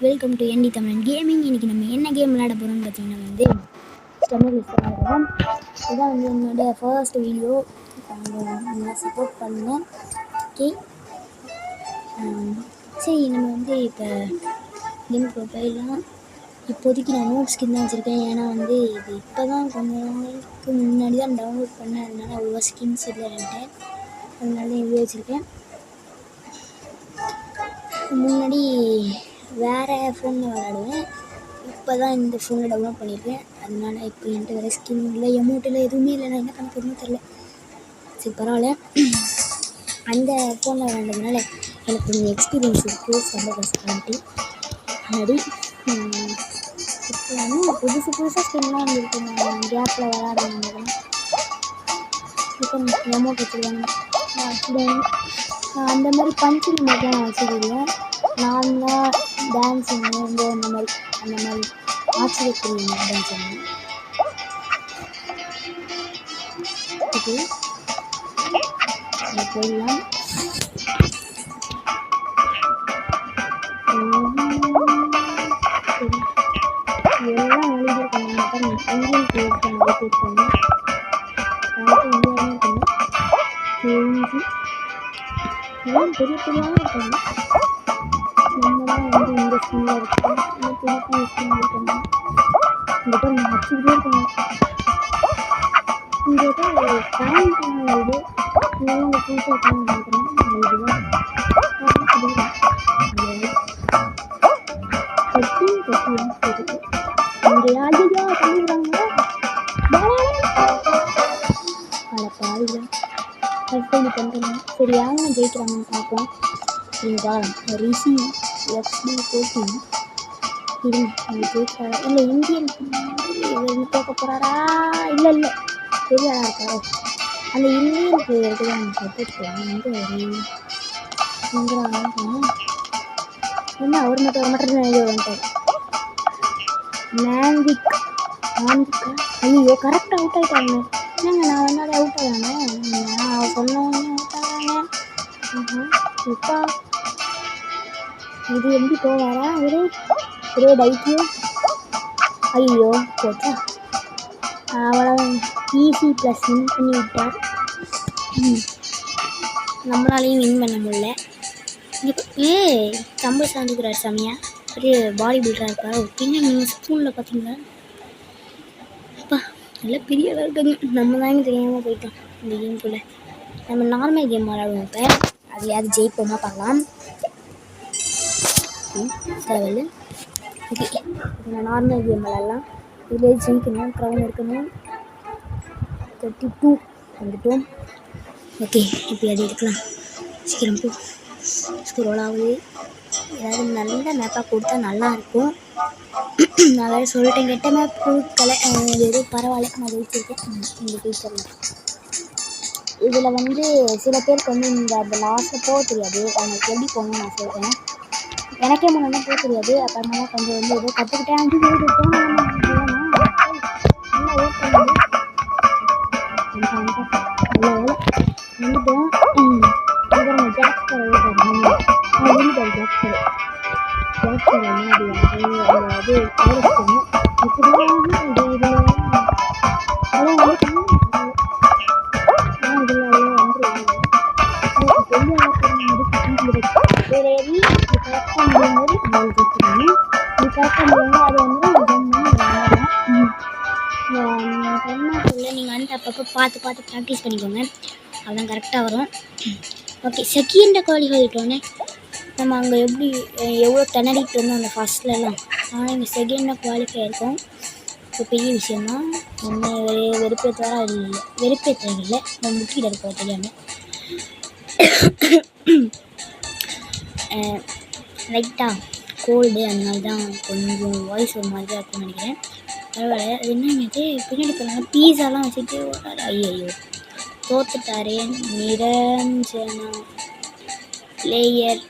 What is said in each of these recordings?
Welcome to என்டி தமிழன் gaming. இன்றைக்கி நம்ம என்ன கேம் விளையாட போகிறோம்னு பார்த்தீங்கன்னா வந்து ஸ்டெமில் விளையாடுறோம். இதுதான் வந்து என்னோடய ஃபர்ஸ்ட் வீடியோ. நல்லா சப்போர்ட் பண்ணுங்கள். ஓகே, சரி நம்ம வந்து இப்போ கேமுக்கு போயிடலாம். இப்போதைக்கு நான் நோட் ஸ்கின் தான் வச்சுருக்கேன். ஏன்னா வந்து இது இப்போ தான் கொஞ்சம் நாளைக்கு முன்னாடி தான் டவுன்லோட் பண்ணேன். அதனால் அவ்வளோ ஸ்கின்ஸ் இல்லைன்ட்டு அதனால இது வச்சுருக்கேன். முன்னாடி வேறு ஃபோனில் விளையாடுவேன். இப்போ தான் இந்த ஃபோனில் டவுன்லோட் பண்ணியிருக்கேன். அதனால் இப்போ என்கிட்ட வேறு ஸ்கின் இல்லை, எமௌண்ட் இல்லை, எதுவுமே இல்லை. நான் என்ன பண்ண போகிறேன்னு தெரில. சரி பரவாயில்ல, அந்த ஃபோனில் விளையாண்டதுனால எனக்கு கொஞ்சம் எக்ஸ்பீரியன்ஸ் இருக்குது. ரொம்ப கஷ்டப்பட்டு முன்னாடி இப்போ வந்து புதுசாக ஸ்கின்லாம் வந்துருக்கு. நான் கேப்பில் விளையாடுவேன். இப்போ எமௌண்ட் வச்சுருவாங்க. அந்த மாதிரி பஞ்சிங் மட்டும் நான் வச்சுருக்கேன். நார்மலாக டான்ஸிங்கு வந்து அந்த மாதிரி ஆச்சரியக்கூடிய டான்ஸிங். ஓகே, போயிடலாம். எல்லாம் அழிஞ்சு பண்ணாங்க. இந்தியன் பிளேஸ் பண்ணி எல்லாம் பெரிய பெரியாகவும் இருக்காங்க. நம்ம தான் வந்து இந்த ஸ்கின்னில் இருக்கோம். இன்னும் பெரிய பெரிய ஸ்கின் இருக்காங்க. இந்த பேர் நம்ம வச்சுக்கிட்டே இருக்கணும். இந்த தான் ஒரு ஃபேன் பண்ணுறது. இதெல்லாம் இந்த புதுசாக இருக்காங்க நினைக்கிறேன். இதுதான் இருக்குது. இங்கே யாரையா பண்ணிடுறாங்க. அதை பாருங்க, பண்ணி பண்ணுறேன். சரி யாரும் ஜெயிக்கிறாங்கன்னு பார்ப்போம். சரிங்களா, ரிஷி எக்ஸ்டி போட்டி ஜெயிச்சாரா இல்லை இந்தியன் இவர் தோக்க போகிறாரா? இல்லை பெரிய ஆளாக இருக்காரோ. அந்த இந்தியன் பிளேயருக்கு தான் நம்ம சப்போர்ட் பண்ணுவோம். வந்து என்ன அவர் மட்டும் வந்துட்டார். மேங்கிக்கா ஐயோ கரெக்டாக அவுட் ஆகிட்டாங்க. என்னங்க நான் வந்து அதை அவுட் ஆகானே, நான் சொன்னவங்க அவுட் ஆகாங்க. இப்போ இது எப்படி போவாரா? ஒரே டைட்டியும். ஐயோ போச்சா, அவ்வளோ ஈஸி ப்ளஸ் வின் பண்ணி விட்டார். நம்மளாலையும் வின் பண்ண முடியல. தம்பு சாந்துக்கிறார் சாமியா, பெரிய பாடி பில்டராக இருப்பார். ஓகேங்க, நீங்கள் ஸ்கூலில் பார்த்தீங்களா? அப்பா நல்லா பெரிய அளவு இருக்காங்க. நம்ம தாங்க தெரியாமல் போயிட்டோம் இந்த கேம்குள்ளே. நம்ம நார்மல் கேம் விளாடுவோம். இப்போ அது யாரும் ஜெயிப்போமா பார்க்கலாம். லெவலு ஓகே, நம்ம நார்மல் கேம் விளாட்லாம். இதில் ஜெயிக்கணும், க்ரௌன் இருக்கணும். 32 வந்துட்டோம். ஓகே, இப்போ அது எடுக்கலாம். சீக்கிரம் போ, ஸ்க்ரோல் ஆகுது. ஏதாவது நல்ல மேப்பாக கொடுத்தா நல்லாயிருக்கும். நான் வேறு சொல்லிட்டேன், கெட்ட மேப் கொடுக்கலை. வெறும் பரவாயில்ல, நான் ஜெயிச்சிருக்கேன் இந்த ஃபீச்சரில். இதில் வந்து சில பேருக்கு வந்து அந்த லாஸ்ட்டில் போக தெரியாது. அவங்களுக்கு எப்படி போகணும்னு நான் சொல்கிறேன். எனக்கே முன்னாடி போக தெரியாது. அப்புறமா தான் கொஞ்சம் வந்து ஏதோ கற்றுக்கிட்டேன். நல்லா ஓட் பண்ணி வந்துட்டோம். ஜாக்ஸ்கரை ஓட்டாங்க. ஜாக்ஸ்கரை அது நீங்கள் வந்து அப்பப்போ பார்த்து ப்ராக்டிஸ் பண்ணிக்கோங்க. அதெல்லாம் கரெக்டாக வரும். ஓகே, செகண்டை குவாலிஃபை ஆகிட்டோன்னே நம்ம அங்கே எவ்வளோ திணறிட்டு இருந்தோம் அந்த ஃபஸ்ட்லலாம். ஆனால் இங்கே செகண்டாக குவாலிஃபை ஆகிருக்கோம். இப்போ பெரிய விஷயந்தான். என்ன வெறுப்பேற்றுறாங்க இல்லை, நம்ம முட்டியில் இருக்கோம் தெரியாமல். லைட்டாக கோல்டு, அதனால தான் கொஞ்சம் வாய்ஸ் ஒரு மாதிரி தான் இருக்கும்னு நினைக்கிறேன். பரவாயில்ல. அது என்னது பின்னாடி போனாலும் பீஸாலாம் வச்சுட்டு ஓடாது. ஐயோ தோத்துட்டாரே. நிரஞ்சனா பிளேயர்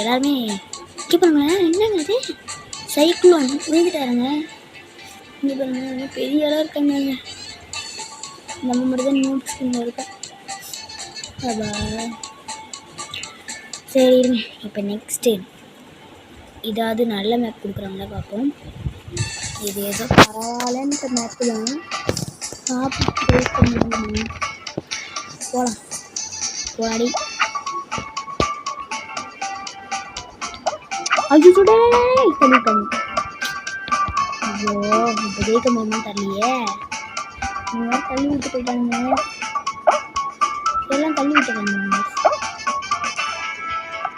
எல்லாருமே இங்கே பாருங்களேன். என்னங்க அது சைக்ளோன் விழுந்துட்டாருங்க. இங்கே பாருங்க, பெரிய அளவு இருக்காங்க. நம்ம மட்டும் தான் நியூ ஸ்கின் இருக்கா. சரி இருங்க. இப்போ நெக்ஸ்ட்டு இதாவது நல்ல மேப் கொடுக்குறாங்களா பார்ப்போம். இது ஏதோ பரவாயில்லன்ற மேப்பு தான். பார்க்க முடியுமா? போகலாம் போடி. ஐயோ சொல்லிட்டேன். ஐயோ இப்போ ஜெயிக்க முடியுமா தரலையே. இந்த தள்ளி விட்டு போயிட்டாங்க. எல்லாம் தள்ளி விட்டுறாங்க.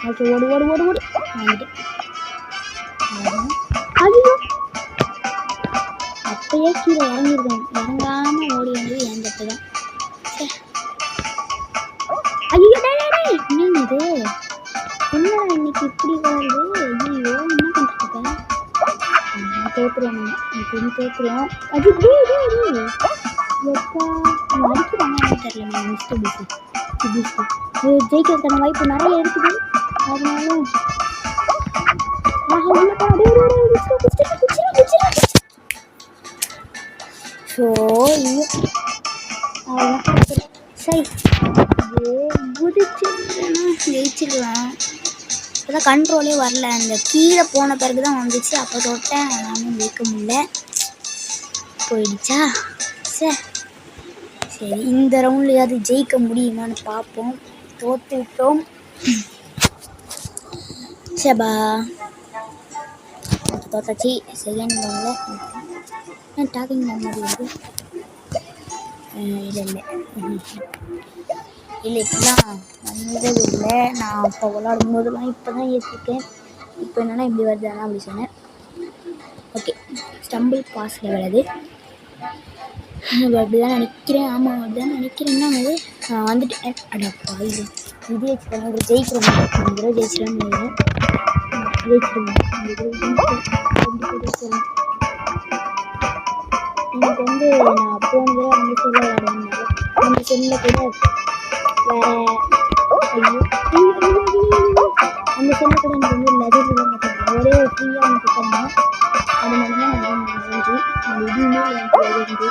ஓகே ஓடு ஓடு ஓடு ஓடு வந்துட்டு. ஐயோ அப்பயே கீழே இறங்கிருக்கோம். இறங்காமல் ஓடி வந்தது என் தப்பு தான். ஐயோ என்னங்க இது? என்னடா இன்னைக்கு இப்படி வருது? ஐயோ என்ன பண்ணிட்டு தோற்றுறோம். இப்படி தோற்றுறோம். அது எப்பா அடிக்கிறாங்க தெரியல. மிஸ்டர் பிசி ஜெயிக்கிறதுக்கான வாய்ப்பு நிறைய இருக்குது. அதனால ஸோ சரி குதிச்சு ஜெயிச்சிடலாம். இப்போதான் கண்ட்ரோலே வரல. அந்த கீழே போன பிறகு தான் வந்துச்சு. அப்போ தொட்டேன் நானும் ஜெயிக்க முடியல. போயிடுச்சா? சரி இந்த ரவுண்ட்லையாவது ஜெயிக்க முடியுமான்னு பார்ப்போம். தோற்று விட்டோம். சபா தோத்தாச்சு. செகண்ட் ரவுண்டில் டாக்கிங் மாதிரி வந்து இல்லை இப்படிலாம் வந்தது இல்லை. நான் அப்போ விளாடும் போதெல்லாம் இப்போ தான் ஏற்றிருக்கேன். இப்போ என்னென்னா இப்படி வருது அதான் அப்படி சொன்னேன். ஓகே ஸ்டம்பிள் பாஸ் லெவல் அது. அப்படி தான் நினைக்கிறேன். ஆமாம் அப்படி தான் நினைக்கிறேன்னா அது நான் வந்துட்டேன். அடப்பா இது வச்சு பண்ண ஜெயிக்கிறோம். இந்த தடவை ஜெயிச்சிடலான்னு நினைக்கிறேன். எனக்கு வந்து நான் போனதே அந்த செல்லில் விளையாடுறதுனால அந்த செல்லில் கூட வேறு அந்த செல்லில் கூட எனக்கு வந்து லெதர்லாம் கற்றுக்கலாம். ஒரே ஒரு ஃப்ரீயாக எனக்கு கற்றுக்கலாம். அதனால தான் நான் நன்றி. எதுவுமே எனக்கு லெதர்ந்து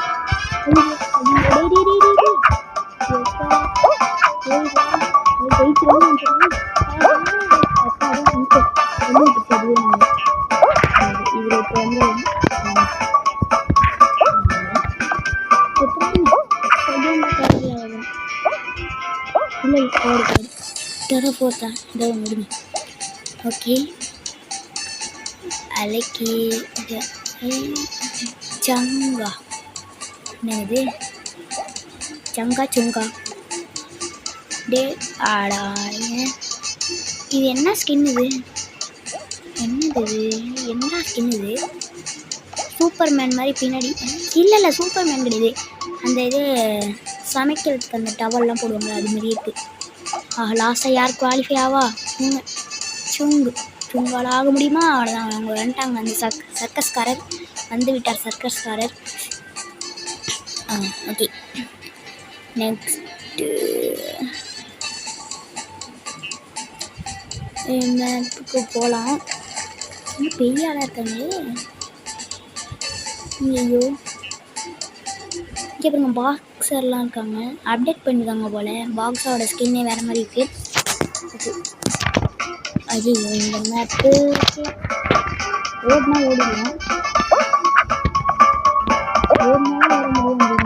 ஜெயிக்கிறோம். அப்பா தான் ரொம்ப பிடிச்சது. இதில் இப்போ வந்து இல்லை போட்டா இதோ முடிஞ்சு. ஓகே அலைக்கு சங்கா என்னது சங்கா சுங்கா டே ஆடா. இது என்ன ஸ்கின்? இது என்னது? இது என்ன ஸ்கின்? இது சூப்பர்மேன் மாதிரி பின்னாடி. இல்லை சூப்பர்மேன் கிடையாது. அந்த இது சமைக்கிறதுக்கு அந்த டவல்லாம் போடுவாங்களே அது மாரி இருக்குது. லாஸ்ட்டாக யார் குவாலிஃபை ஆவா? சுங்கால் ஆக முடியுமா? அவ்வளோதான் அவங்க வந்துட்டாங்க. அந்த சர்க்கஸ்காரர் வந்து விட்டார். சர்க்கஸ்காரர். ஓகே நெக்ஸ்ட்டு மேப்புக்கு போகலாம். இன்னும் பெரிய ஆளாக இருக்காங்களே. ஐயோ இங்கே பாருங்க பாக்ஸர்லாம் இருக்காங்க. அப்டேட் பண்ணியிருக்காங்க போல். பாக்ஸரோட ஸ்கின்னே வேறு மாதிரி இருக்குது. ஐயோ இந்த மேப்பு ஓடினா ஓடிடலாம். ஓடினாலும் வர முடியும்.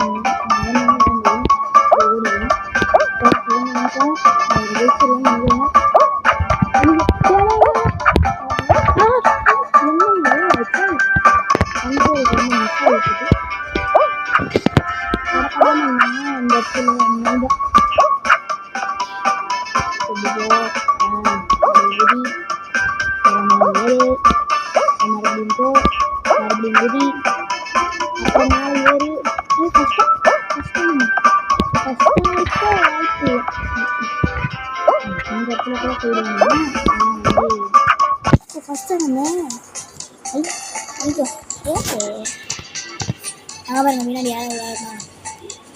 பாருங்க முன்னாடி யாரும் விளையாடுறாங்க.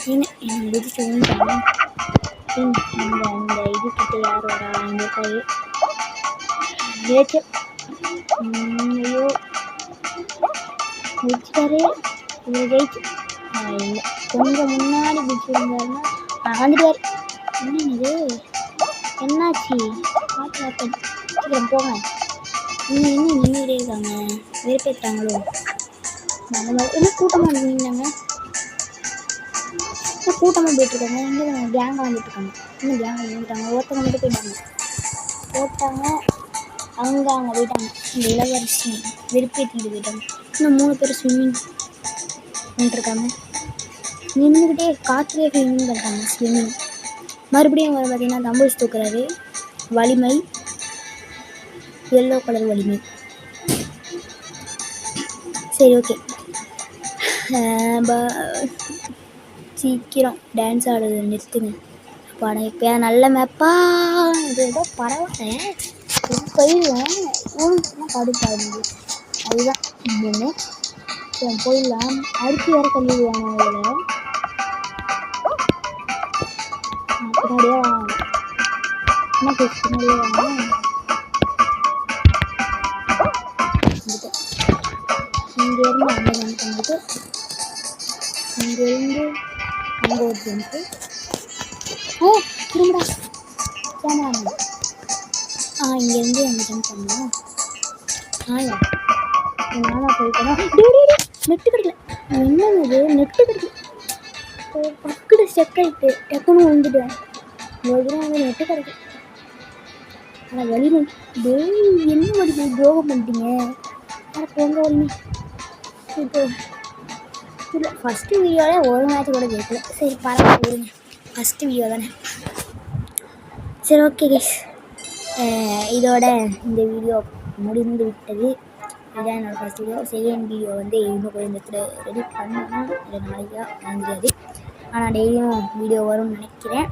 எனக்கு குதிச்சு விழுந்துட்டாங்க. அந்த இது கிட்ட யார் வரா? இந்த கை ஜெயிச்சு. ஐயோ ஜெயிச்சிட்டாரு. இவர் ஜெயிச்சு இல்லை கொஞ்சம் முன்னாடி பிடிச்சி இருந்தாருன்னா வந்துடுவார். என்னது என்னாச்சு? பார்த்து சீக்கிரம் போங்க. இவங்க என்ன நின்றுட்டே இருக்காங்க, வெறுப்பேற்றாங்களோ அந்த மாதிரி. என்ன கூட்டமாக நின்றாங்க, கூட்டமாக போயிட்டுருக்காங்க. இங்கே கேங்காக வந்துட்டுருக்காங்க. இன்னும் கேங்காக வந்துட்டாங்க. ஒருத்தவங்க மட்டும் போட்டாங்க. அவங்க போயிட்டாங்க. இந்த இளவரசி வெறுப்பேற்றிட்டு போயிட்டாங்க. இன்னும் 3 பேர் ஸ்விம்மிங் பண்ணிட்டுருக்காங்க. நின்றுக்கிட்டே காற்றுலேயே ஸ்விம்மிங் பண்ணுறாங்க. ஸ்விம்மிங் மறுபடியும் அவர் பார்த்தீங்கன்னா தம்பூஸ் தூக்குறாரு. வலிமை, எல்லோ கலர் வலிமை. சரி, ஓகே. சீக்கிரம் டான்ஸ் ஆடுறது நிறுத்துங்க. படம் இப்போ நல்ல மேப்பா இது ஏதோ பரவாயில்ல, போயிடலாம். ஊருக்கு கடுப்பாடுது, அதுதான் ஒன்று. போயிடலாம். அரிசி வேறு தள்ளிடுவாங்க. அதில் பின்னாடியே வாங்க. என்ன பேசு, பின்னாடியே வாங்க. இங்கேருந்து அங்கே ஜம்ப் பண்ணிட்டு இங்கேருந்து அங்கே ஒரு ஜம்ப்பு. திரும்படா கேமரா. இங்கேருந்து அங்கே ஜம்ப் பண்ணலாம். நானா போயிட்டேன்னா நெட்டு கிடைக்கல. என்னது நெட்டு கிடைக்கல, பக்குடு ஸ்டெக் ஆகிட்டு டக்குன்னு வந்துட்டேன். வந்து நெட்டு கிடைக்கல. ஆனால் வழி என்ன வழி துரோகம் பண்ணிட்டீங்க. ஆனால் போங்க வழி. இப்போ இல்லை, ஃபஸ்ட்டு வீடியோவில் ஒரு மேட்ச் கூட ஜெயிக்கல. சரி பரவாயில்ல, ஃபஸ்ட்டு வீடியோ தானே. சரி, ஓகே கைஸ், இதோட இந்த வீடியோ முடிந்து விட்டது. இதுதான் என்னோடய ஃபஸ்ட் வீடியோ. செகண்ட் வீடியோ வந்து இன்னும் கொஞ்சம் ரெடி பண்ணோன்னா இல்லை நாளைக்கா தெரியாது. ஆனால் டெய்லியும் வீடியோ வரும்னு நினைக்கிறேன்.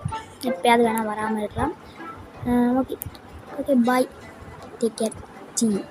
எப்போயாவது வேணால் வராமல் இருக்கலாம். Okay, bye, take care, see you.